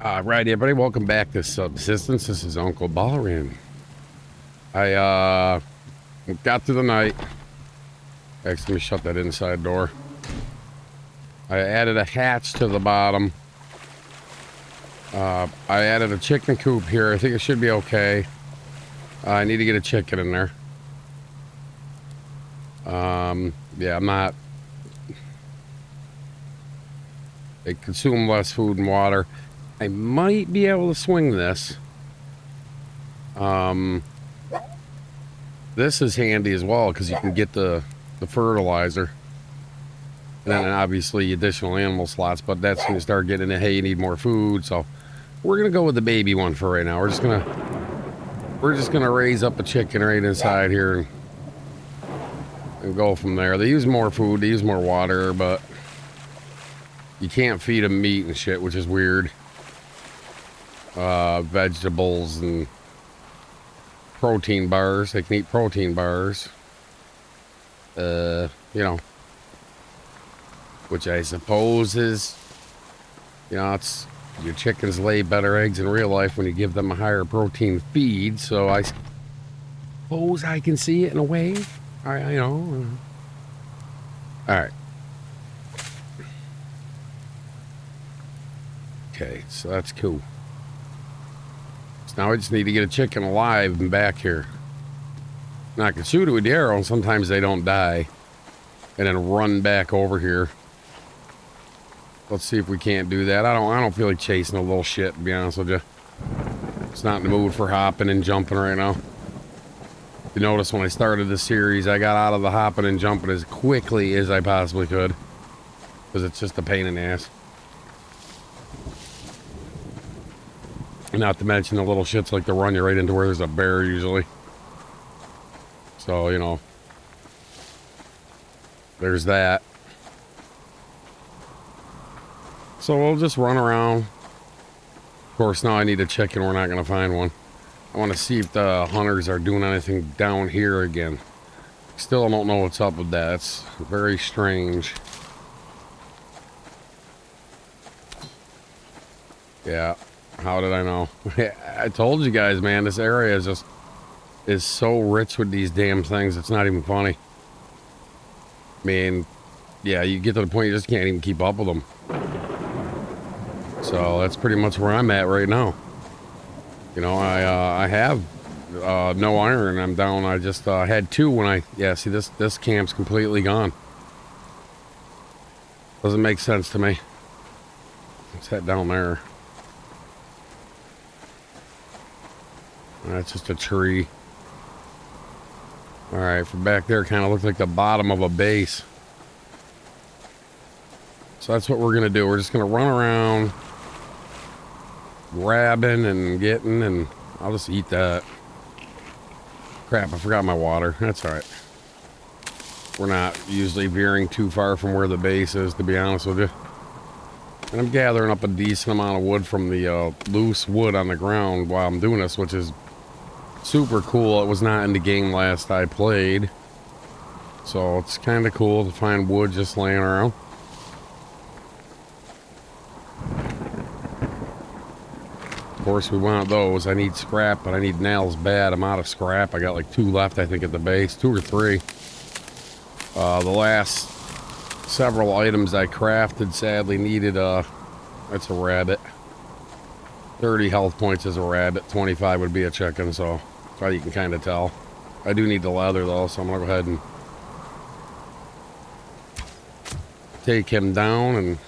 Right, everybody, welcome back to Subsistence. This is Uncle Ballrin. I got through the night. Actually, let me shut that inside door. I added a hatch to the bottom. I added a chicken coop here. I think it should be okay. I need to get a chicken in there. Yeah, I'm not. They consume less food and water. I might be able to swing this. This is handy as well because you can get the fertilizer. And then obviously additional animal slots, but that's when you start getting into, hey, you need more food. So we're gonna go with the baby one for right now. We're just gonna raise up a chicken right inside here and go from there. They use more food, they use more water, but you can't feed them meat and shit, which is weird. Vegetables and protein bars. They can eat protein bars. You know, which I suppose is, it's your chickens lay better eggs in real life when you give them a higher protein feed. So I suppose I can see it in a way. All right. Okay, so that's cool. So now I just need to get a chicken alive and back here. Now I can shoot it with the arrow, and sometimes they don't die. And then run back over here. Let's see if we can't do that. I don't feel like chasing a little shit, to be honest with you. It's not in the mood for hopping and jumping right now. You notice when I started this series, I got out of the hopping and jumping as quickly as I possibly could. Because it's just a pain in the ass. Not to mention the little shits like to run you right into where there's a bear usually. So, there's that. So we'll just run around. Of course, now I need a chicken. We're not going to find one. I want to see if the hunters are doing anything down here again. Still don't know what's up with that. It's very strange. Yeah. How did I know? I told you guys, man, this area is so rich with these damn things. It's not even funny. I mean, yeah, you get to the point you just can't even keep up with them. So that's pretty much where I'm at right now. I have no iron. I'm down. I just had two when see this camp's completely gone. Doesn't make sense to me. Let's head down there. That's just a tree. All right, from back there, kind of looks like the bottom of a base. So that's what we're gonna do. We're just gonna run around, grabbing and getting, and I'll just eat that. Crap, I forgot my water. That's all right. We're not usually veering too far from where the base is, to be honest with you. And I'm gathering up a decent amount of wood from the loose wood on the ground while I'm doing this, which is super cool. It was not in the game last I played. So it's kind of cool to find wood just laying around. Of course, we want those. I need scrap, but I need nails bad. I'm out of scrap. I got like 2 left, I think, at the base. 2 or 3. The last several items I crafted sadly needed, that's a rabbit. 30 health points is a rabbit. 25 would be a chicken, so you can kind of tell. I do need the leather, though, so I'm going to go ahead and take him down. And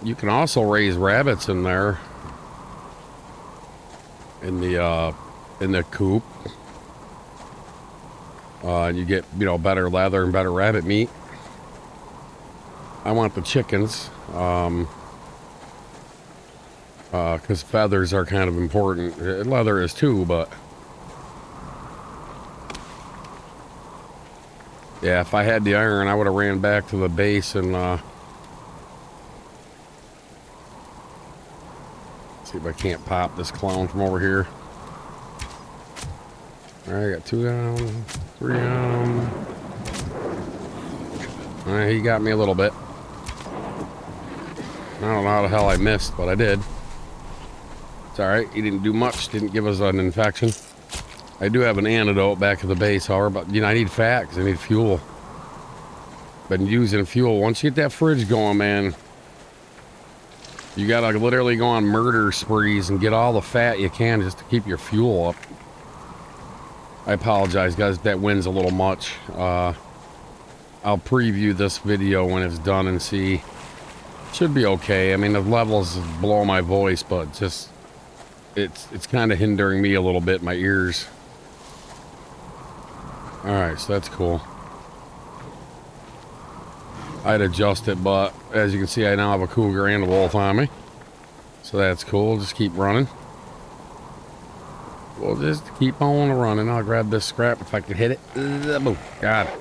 you can also raise rabbits in there. In the coop. And you get, better leather and better rabbit meat. I want the chickens. Because feathers are kind of important. Leather is too, but yeah, if I had the iron, I would have ran back to the base and see if I can't pop this clown from over here. All right, I got 2 down, 3 down. All right, he got me a little bit. don't know how the hell I missed, but I did. It's alright. He didn't do much. Didn't give us an infection. I do have an antidote back at the base, however, but, you know, I need fat because I need fuel. Been using fuel. Once you get that fridge going, man, you gotta literally go on murder sprees and get all the fat you can just to keep your fuel up. I apologize, guys, if that wind's a little much. I'll preview this video when it's done and see. Should be okay. I mean, the levels blow my voice, but just it's kind of hindering me a little bit, my ears. All right, so that's cool. I'd adjust it, but as you can see, I now have a cougar and a wolf on me, so that's cool. Just keep running. We'll just keep on running. I'll grab this scrap if I can hit it. Boom. Got it.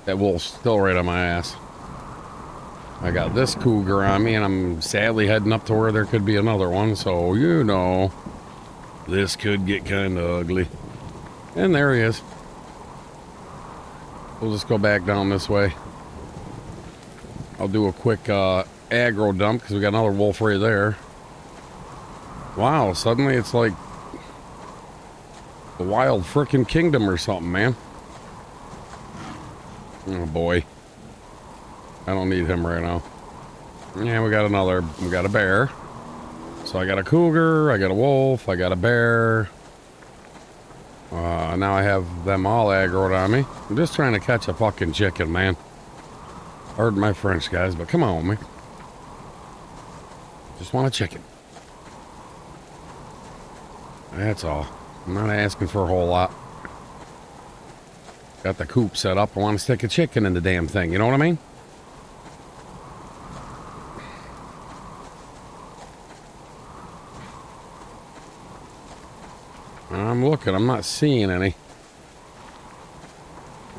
That wolf's still right on my ass. I got this cougar on me, and I'm sadly heading up to where there could be another one, so you know, this could get kind of ugly. And there he is. We'll just go back down this way. I'll do a quick aggro dump because we got another wolf right there. Wow, suddenly it's like the wild frickin' kingdom or something, man. Oh boy. I don't need him right now. Yeah, we got a bear. So I got a cougar, I got a wolf, I got a bear. Now I have them all aggroed on me. I'm just trying to catch a fucking chicken, man. Pardon my French, guys, but come on, man. Just want a chicken. That's all. I'm not asking for a whole lot. Got the coop set up. I want to stick a chicken in the damn thing. You know what I mean? I'm looking. I'm not seeing any.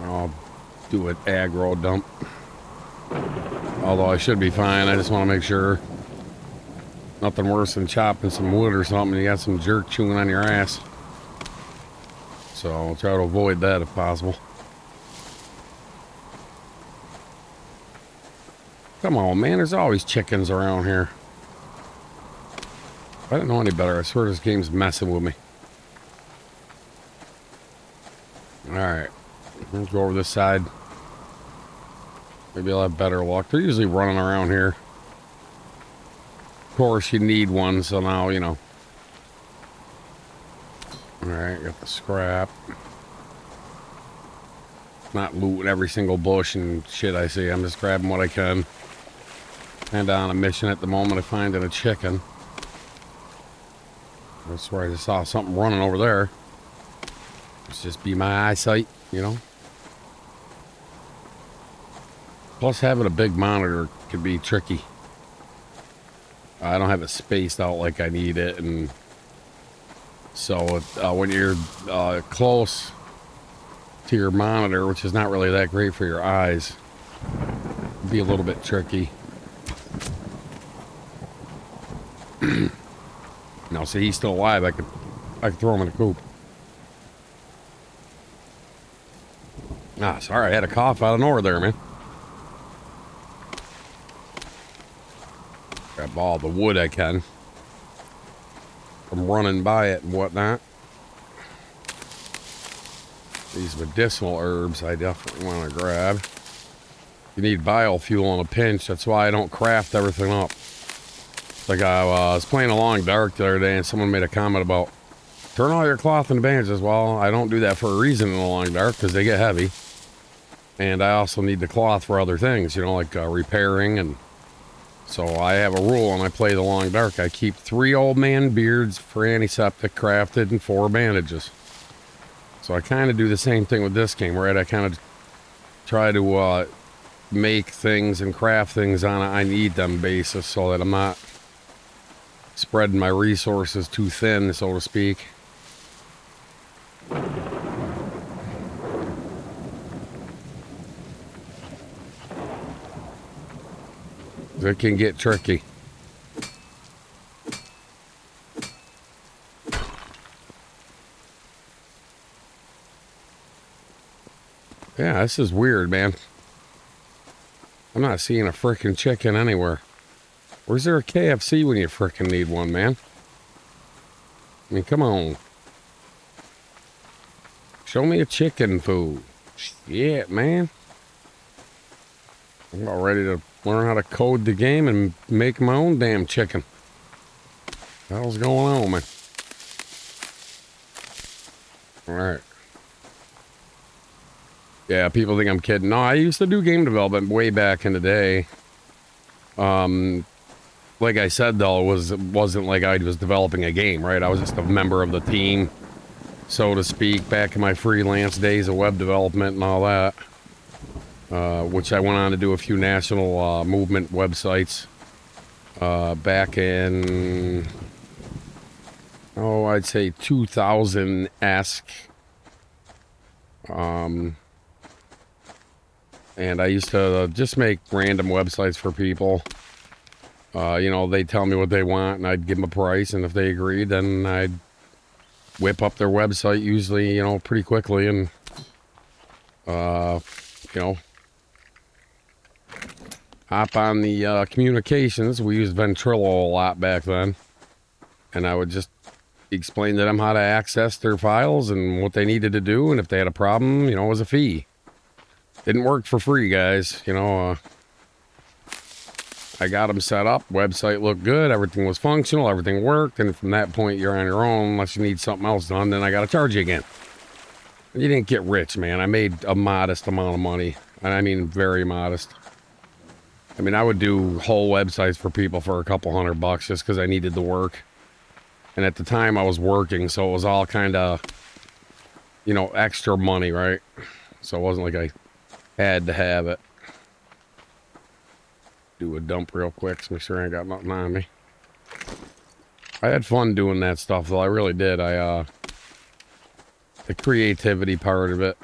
I'll do an aggro dump. Although I should be fine. I just want to make sure. Nothing worse than chopping some wood or something. You got some jerk chewing on your ass. So I'll try to avoid that if possible. Come on, man. There's always chickens around here. If I didn't know any better, I swear this game's messing with me. Alright. Let's go over this side. Maybe I'll have better luck. They're usually running around here. Of course, you need one, so now, you know. Alright, got the scrap. Not looting every single bush and shit I see. I'm just grabbing what I can. And on a mission at the moment of finding a chicken. I swear I just saw something running over there. It's just be my eyesight, you know. Plus having a big monitor could be tricky. I don't have it spaced out like I need it, and so when you're close to your monitor, which is not really that great for your eyes, it'd be a little bit tricky. Now, see, he's still alive. I could throw him in the coop. Ah, sorry, I had a cough out of nowhere there, man. Grab all the wood I can from running by it and whatnot. These medicinal herbs I definitely want to grab. You need biofuel in a pinch. That's why I don't craft everything up. Like I was playing Along Dark the other day and someone made a comment about turn all your cloth into bandages. Well, I don't do that for a reason in Along Dark because they get heavy. And I also need the cloth for other things, you know, like repairing. And so I have a rule when I play the Long Dark. I keep 3 old man beards for antiseptic crafted and 4 bandages. So I kind of do the same thing with this game, right? I kind of try to make things and craft things on a I need them basis so that I'm not spreading my resources too thin, so to speak. It can get tricky. Yeah, this is weird, man. I'm not seeing a frickin' chicken anywhere. Where's there a KFC when you frickin' need one, man? I mean, come on. Show me a chicken food. Shit, man. I'm about ready to learn how to code the game and make my own damn chicken. What the hell's going on, man? Alright. Yeah, people think I'm kidding. No, I used to do game development way back in the day. Like I said, though, it wasn't like I was developing a game, right? I was just a member of the team, so to speak, back in my freelance days of web development and all that. Which I went on to do a few national movement websites back in, I'd say 2000-esque. And I used to just make random websites for people. They'd tell me what they want, and I'd give them a price, and if they agreed, then I'd whip up their website, usually, pretty quickly, and, hop on the communications. We used Ventrilo a lot back then, and I would just explain to them how to access their files and what they needed to do, and if they had a problem, it was a fee. Didn't work for free, guys. I got them set up. Website looked good. Everything was functional. Everything worked. And from that point, you're on your own unless you need something else done. Then I got to charge you again. You didn't get rich, man. I made a modest amount of money. And I mean very modest. I mean, I would do whole websites for people for a couple $100 just because I needed the work. And at the time, I was working. So it was all kind of, extra money, right? So it wasn't like I had to have it. Do a dump real quick to make sure I ain't got nothing on me. I had fun doing that stuff, though. I really did. The creativity part of it.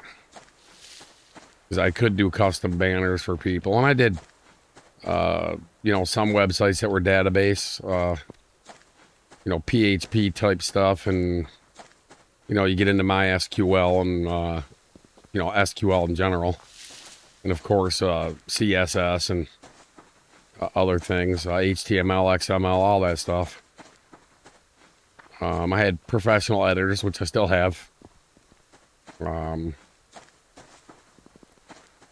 Because I could do custom banners for people. And I did, some websites that were database, PHP type stuff. And, you get into MySQL and, SQL in general. And, of course, CSS and other things, HTML, XML, all that stuff. I had professional editors, which I still have. I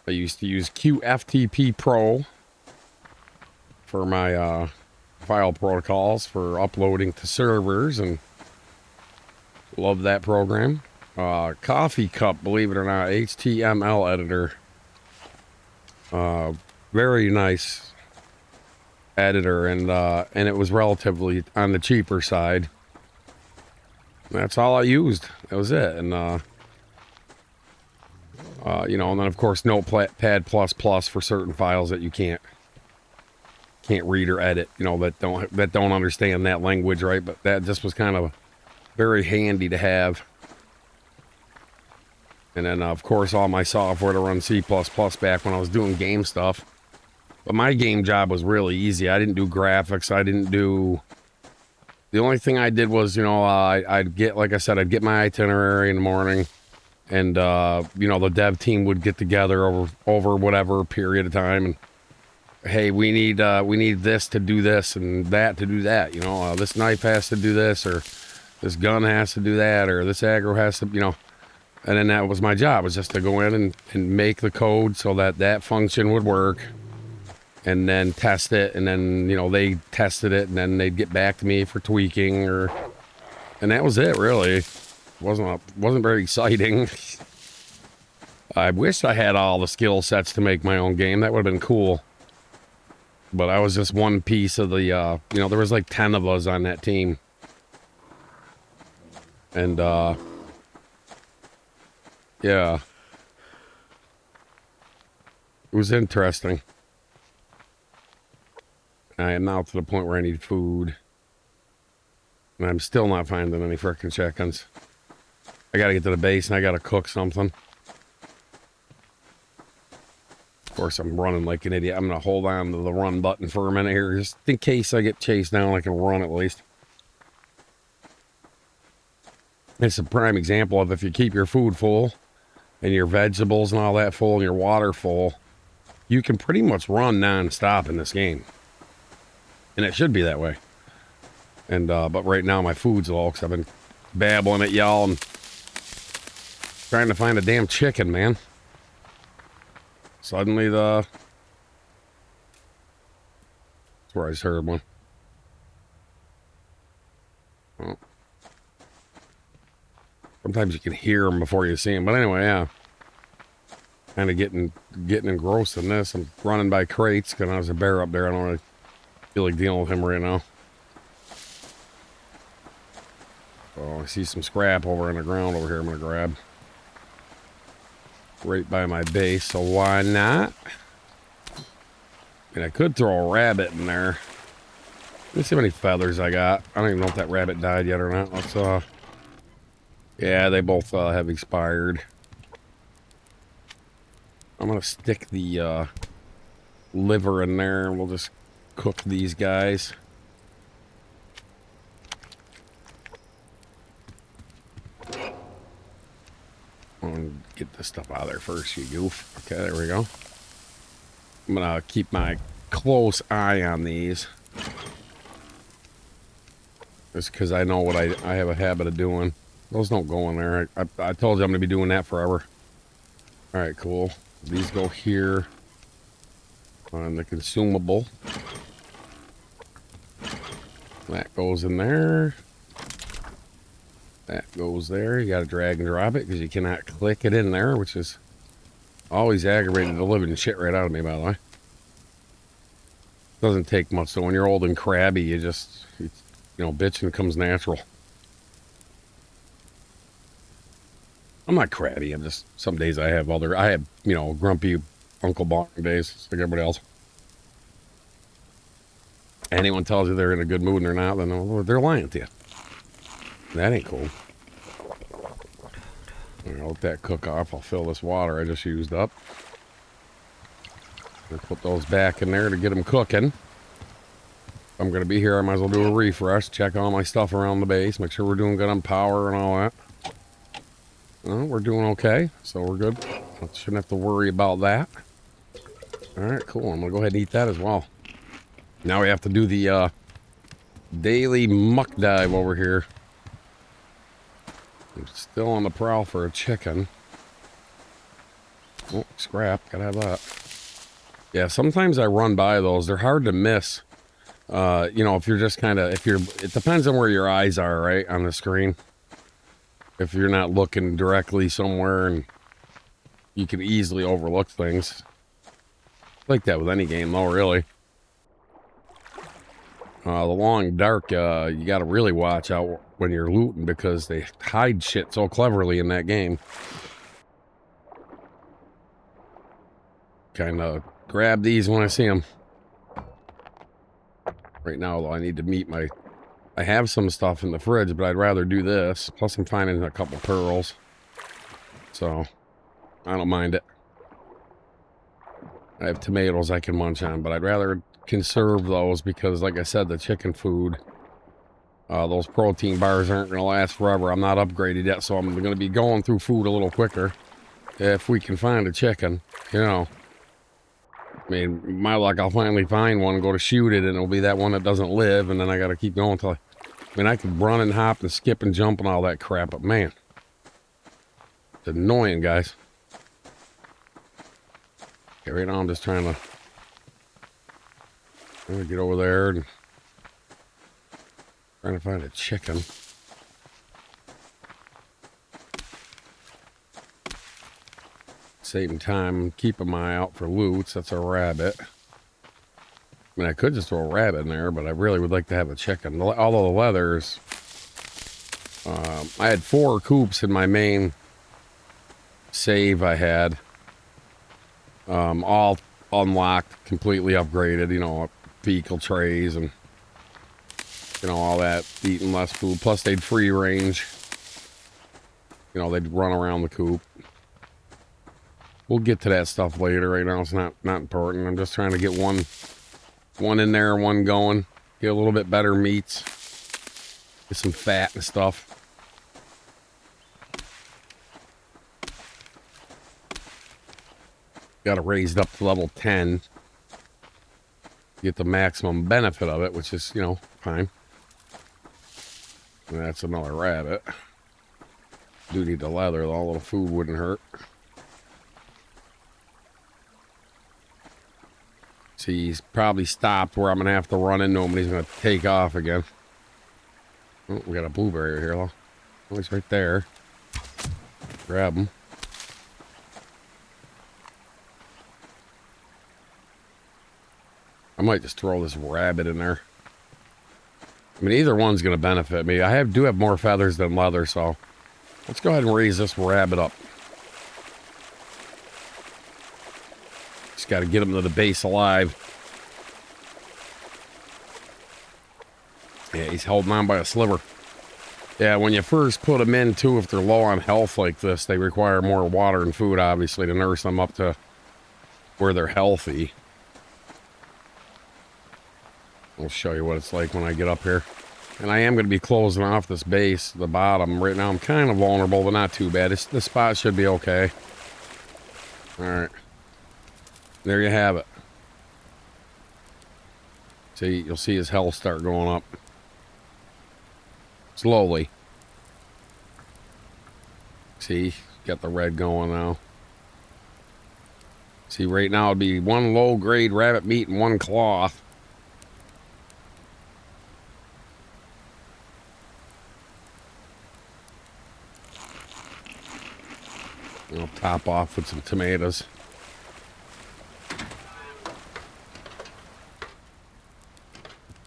used to use QFTP Pro for my file protocols for uploading to servers, and love that program. Coffee Cup, believe it or not, HTML editor. Very nice editor, and it was relatively on the cheaper side. That's all I used. That was it. And and then of course Notepad++ for certain files that you can't read or edit, that don't understand that language, right? But that just was kind of very handy to have. And then of course all my software to run C++ back when I was doing game stuff. But my game job was really easy. I didn't do graphics. The only thing I did was, I'd get my itinerary in the morning, and, the dev team would get together over whatever period of time, and, hey, we need this to do this and that to do that. This knife has to do this, or this gun has to do that, or this aggro has to, and then that was my job, was just to go in and make the code so that function would work. And then test it, and then, they tested it, and then they'd get back to me for tweaking, and that was it, really. Wasn't very exciting. I wish I had all the skill sets to make my own game. That would have been cool. But I was just one piece of the, there was like 10 of us on that team. And, yeah. It was interesting. I am now to the point where I need food. And I'm still not finding any frickin' chickens. I gotta get to the base and I gotta cook something. Of course, I'm running like an idiot. I'm gonna hold on to the run button for a minute here, just in case I get chased down, I can run at least. It's a prime example of if you keep your food full and your vegetables and all that full and your water full, You can pretty much run non-stop in this game. And it should be that way. And, but right now my food's low because I've been babbling at y'all and trying to find a damn chicken, man. Suddenly that's where I just heard one. Oh. Sometimes you can hear them before you see them. But anyway, yeah. Kind of getting engrossed in this. I'm running by crates because there's a bear up there. I don't really feel like dealing with him right now. Oh, I see some scrap over in the ground over here I'm going to grab. Right by my base, so why not? I mean, I could throw a rabbit in there. Let me see how many feathers I got. I don't even know if that rabbit died yet or not. Let's, yeah, they both have expired. I'm going to stick the liver in there and we'll just cook these guys. I'm going to get this stuff out of there first, you goof. Okay, there we go. I'm going to keep my close eye on these. Just because I know what I have a habit of doing. Those don't go in there. I told you I'm going to be doing that forever. All right, cool. These go here on the consumable. That goes in there. That goes there. You got to drag and drop it because you cannot click it in there, which is always aggravating the living shit right out of me, by the way. Doesn't take much, so when you're old and crabby, you just, you know, bitching comes natural. I'm not crabby. I'm just, some days I have, you know, grumpy Uncle Bonk days, like everybody else. Anyone tells you they're in a good mood and they're not, then they're lying to you. That ain't cool. I'll let that cook off. I'll fill this water I just used up. I'll put those back in there to get them cooking. If I'm going to be here, I might as well do a refresh, check all my stuff around the base, make sure we're doing good on power and all that. Well, we're doing okay, so we're good. I shouldn't have to worry about that. All right, cool. I'm going to go ahead and eat that as well. Now we have to do the daily muck dive over here. I'm still on the prowl for a chicken. Oh, scrap. Gotta have that. Yeah, sometimes I run by those. They're hard to miss. You know, if you're just kind of, it depends on where your eyes are, right, on the screen. If you're not looking directly somewhere and you can easily overlook things. Like that with any game, though, really. The long dark, you gotta really watch out when you're looting because they hide shit so cleverly in that game. Kind of grab these when I see them. Right now, though, I need to meet my... I have some stuff in the fridge, but I'd rather do this. Plus, I'm finding a couple pearls. So, I don't mind it. I have tomatoes I can munch on, but I'd rather conserve those because, like I said, the chicken food, those protein bars aren't going to last forever. I'm not upgraded yet, so I'm going to be going through food a little quicker. If we can find a chicken, you know. I mean, my luck, I'll finally find one and go to shoot it, and it'll be that one that doesn't live, and then I got to keep going till I mean, I can run and hop and skip and jump and all that crap, but man, it's annoying, guys. Okay, right now I'm just trying to get over there and trying to find a chicken. Saving time, keeping my eye out for loots. That's a rabbit. I mean, I could just throw a rabbit in there, but I really would like to have a chicken. Although the leathers, I had 4 coops in my main save I had. All unlocked, completely upgraded, you know, fecal trays and, you know, all that, eating less food. Plus, they'd free range. You know, they'd run around the coop. We'll get to that stuff later. Right now, it's not important. I'm just trying to get one in there, one going. Get a little bit better meats. Get some fat and stuff. Got it raised up to level 10. Get the maximum benefit of it, which is, you know, fine. And that's another rabbit. Do need the leather, though. A little food wouldn't hurt. See, he's probably stopped where I'm going to have to run into him and he's going to take off again. Oh, we got a blueberry here, though. Oh, he's right there. Grab him. I might just throw this rabbit in there. I mean, either one's going to benefit me. I do have more feathers than leather, so let's go ahead and raise this rabbit up. Just got to get him to the base alive. Yeah, he's holding on by a sliver. Yeah, when you first put them in, too, if they're low on health like this, they require more water and food, obviously, to nurse them up to where they're healthy. I'll show you what it's like when I get up here. And I am going to be closing off this base, the bottom. Right now I'm kind of vulnerable, but not too bad. This spot should be okay. Alright. There you have it. See, you'll see his health start going up. Slowly. See, got the red going now. See, right now it'd be one low-grade rabbit meat and one cloth. I'll top off with some tomatoes.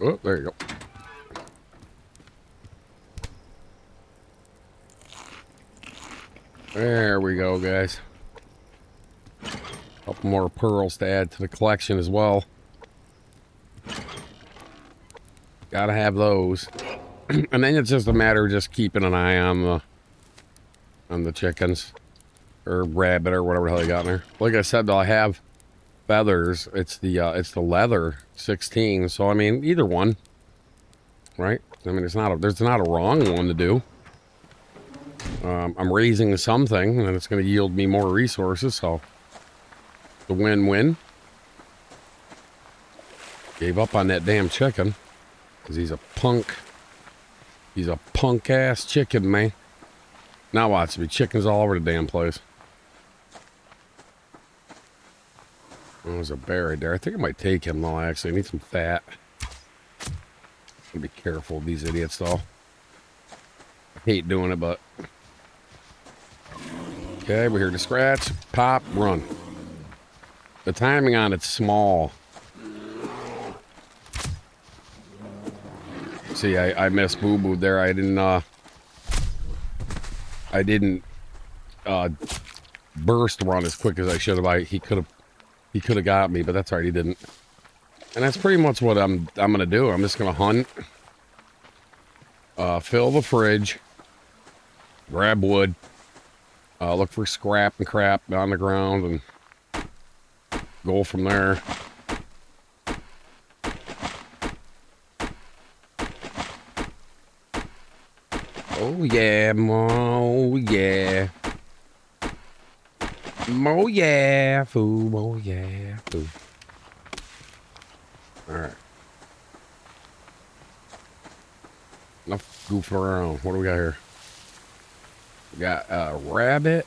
Oh, there you go. There we go, guys. A couple more pearls to add to the collection as well. Gotta have those. And then it's just a matter of just keeping an eye on the chickens. Or rabbit or whatever the hell you got in there. Like I said, though, I have feathers. It's the leather 16. So I mean, either one, right? I mean, there's not a wrong one to do. I'm raising something, and it's going to yield me more resources. So the win-win. Gave up on that damn chicken because he's a punk. He's a punk-ass chicken, man. Now watch me. Chickens all over the damn place. Oh, there's a bear right there. I think I might take him, though, actually. I need some fat. Gotta be careful of these idiots, though. I hate doing it, but... Okay, we're here to scratch, pop, run. The timing on it's small. See, I missed boo-boo there. I didn't burst run as quick as I should have. He could have got me, but that's all right, he didn't. And that's pretty much what I'm gonna do. I'm just gonna hunt, fill the fridge, grab wood, look for scrap and crap on the ground, and go from there. Oh yeah, mo yeah. Mo yeah, foo, mo yeah, foo. Alright. Enough goofing around. What do we got here? We got a rabbit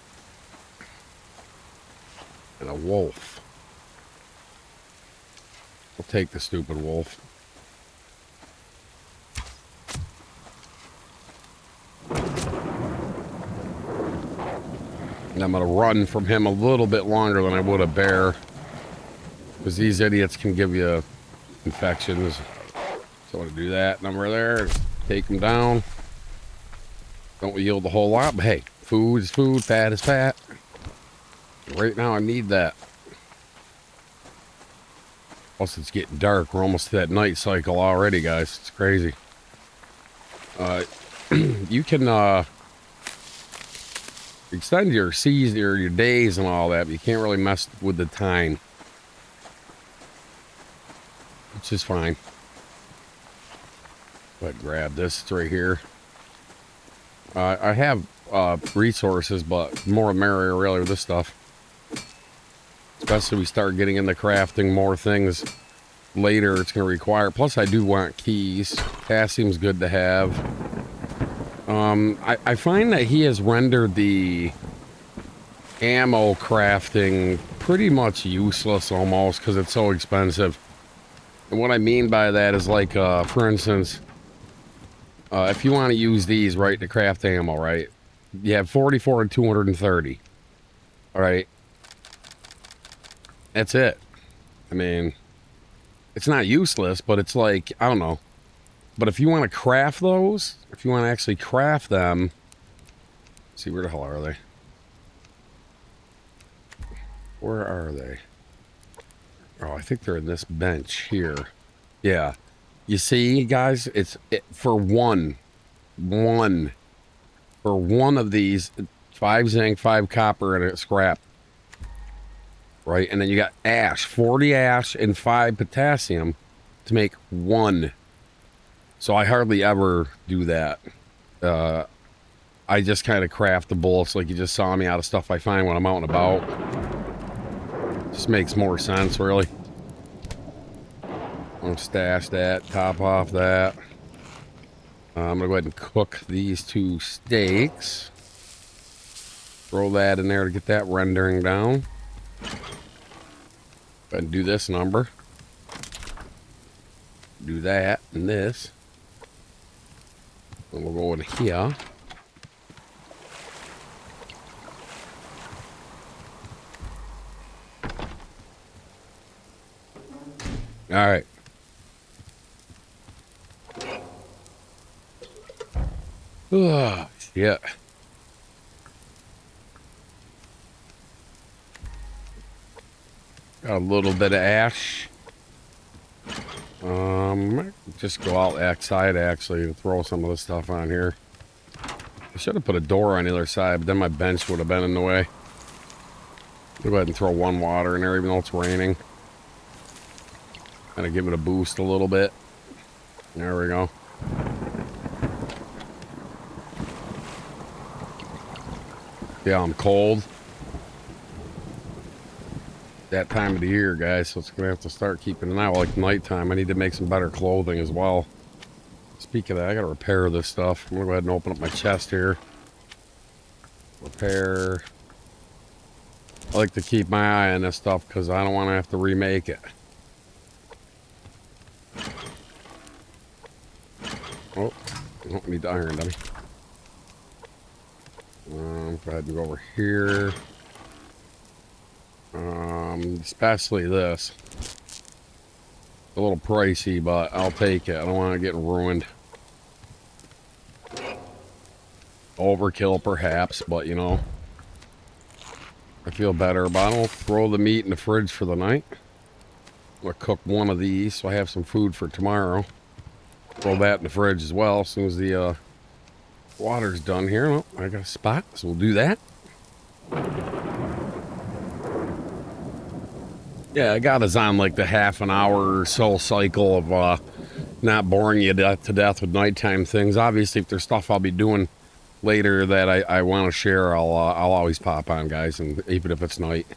and a wolf. We'll take the stupid wolf. And I'm going to run from him a little bit longer than I would a bear. Because these idiots can give you infections. So I want to do that number there. Take them down. Don't yield a whole lot. But hey, food is food. Fat is fat. Right now I need that. Plus it's getting dark. We're almost to that night cycle already, guys. It's crazy. You can... extend your seasons or your days and all that, but you can't really mess with the time, which is fine. But grab this, it's right here. I have resources, but more merrier really with this stuff. Especially we start getting into crafting more things later, it's going to require. Plus, I do want keys. Potassium's good to have. I find that he has rendered the ammo crafting pretty much useless almost because it's so expensive. And what I mean by that is like, for instance, if you want to use these, right, to craft ammo, right, you have 44 and 230. All right. That's it. I mean, it's not useless, but it's like, I don't know. But if you want to craft those, if you want to actually craft them, let's see, where the hell are they? Where are they? Oh, I think they're in this bench here. Yeah. You see, guys, for one of these, 5 zinc, 5 copper, and a scrap. Right? And then you got ash, 40 ash and 5 potassium to make 1. So I hardly ever do that. I just kind of craft the bullets like you just saw me out of stuff I find when I'm out and about. Just makes more sense, really. I'm gonna stash that, top off that. I'm gonna go ahead and cook these 2 steaks. Throw that in there to get that rendering down. Go ahead and do this number. Do that and this. And we'll go in here. All right. Oh, shit. Got a little bit of ash. Just go out outside actually and throw some of the stuff on here. I should have put a door on the other side, but then my bench would have been in the way. I'll go ahead and throw 1 water in there even though it's raining. Kind of give it a boost a little bit. There we go. Yeah, I'm cold. That time of the year, guys, so it's gonna have to start keeping an eye out like nighttime. I need to make some better clothing as well. Speaking of that, I gotta repair this stuff. I'm gonna go ahead and open up my chest here. Repair. I like to keep my eye on this stuff because I don't want to have to remake it. Oh, I don't need the iron, dummy. Go ahead and go over here. Especially this. A little pricey, but I'll take it. I don't want to get ruined. Overkill, perhaps, but you know. I feel better about it. I'll throw the meat in the fridge for the night. I'm going to cook 1 of these so I have some food for tomorrow. Throw that in the fridge as well as soon as the water's done here. Oh, I got a spot, so we'll do that. Yeah, I got us on like the half an hour or so cycle of not boring you to death with nighttime things. Obviously, if there's stuff I'll be doing later that I want to share, I'll always pop on, guys, and even if it's night.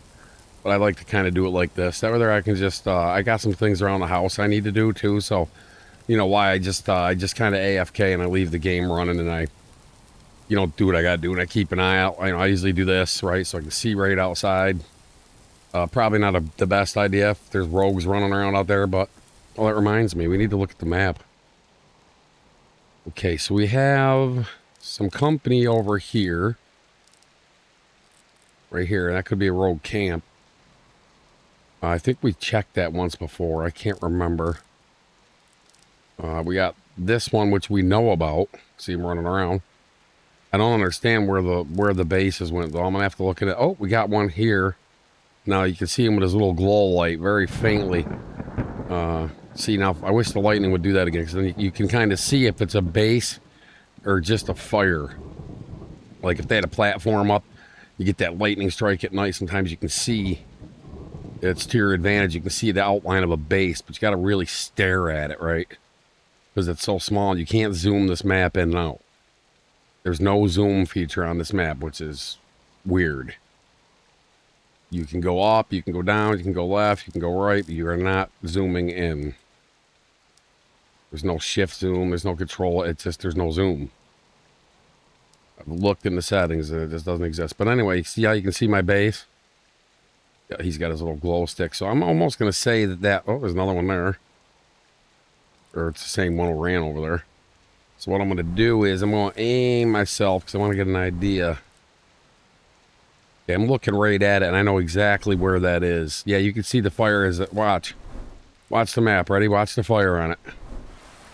But I like to kind of do it like this. That way I can just I got some things around the house I need to do too. So you know why I just kind of AFK and I leave the game running and I do what I gotta do and I keep an eye out. I usually do this right so I can see right outside. Probably not the best idea if there's rogues running around out there, but that reminds me, we need to look at the map. Okay, so we have some company over here. Right here, that could be a rogue camp. I think we checked that once before. I can't remember. We got this one, which we know about. See him running around. I don't understand where the bases went, though. I'm going to have to look at it. Oh, we got one here. Now you can see him with his little glow light very faintly. See, now I wish the lightning would do that again, because then you can kind of see if it's a base or just a fire. Like if they had a platform up, you get that lightning strike at night. Sometimes you can see it's to your advantage. You can see the outline of a base, but you got to really stare at it, right? Because it's so small, you can't zoom this map in and out. There's no zoom feature on this map, which is weird. You can go up, you can go down, you can go left, you can go right, but you are not zooming in. There's no shift zoom, there's no control, it's just there's no zoom. I've looked in the settings and it just doesn't exist. But anyway, see how you can see my base? Yeah, he's got his little glow stick. So I'm almost going to say that, oh, there's another one there. Or it's the same one who ran over there. So what I'm going to do is I'm going to aim myself because I want to get an idea. Okay, I'm looking right at it and I know exactly where that is. Yeah, you can see the fire is at, watch. Watch the map, ready? Watch the fire on it.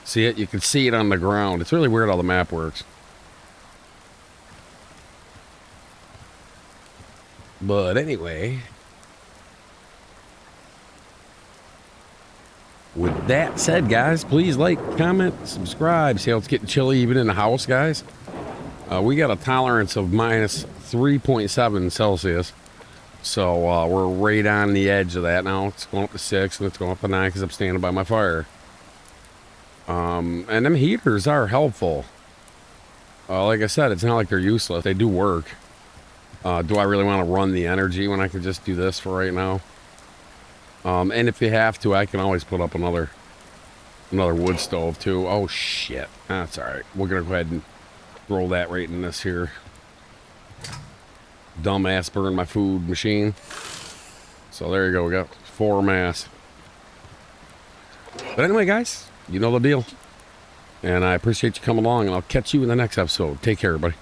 See it? You can see it on the ground. It's really weird how the map works. But anyway, with that said, guys, please like, comment, subscribe. See how it's getting chilly even in the house, guys? We got a tolerance of minus 3.7 Celsius. So we're right on the edge of that now. It's going up to 6 and it's going up to 9 because I'm standing by my fire. And them heaters are helpful. Like I said, it's not like they're useless. They do work. Do I really want to run the energy when I can just do this for right now? And if you have to, I can always put up another wood stove too. Oh shit, that's all right. We're gonna go ahead and roll that right in this here dumbass burn my food machine. So there you go. We got 4 mass. But anyway, guys, you know the deal. And I appreciate you coming along, and I'll catch you in the next episode. Take care, everybody.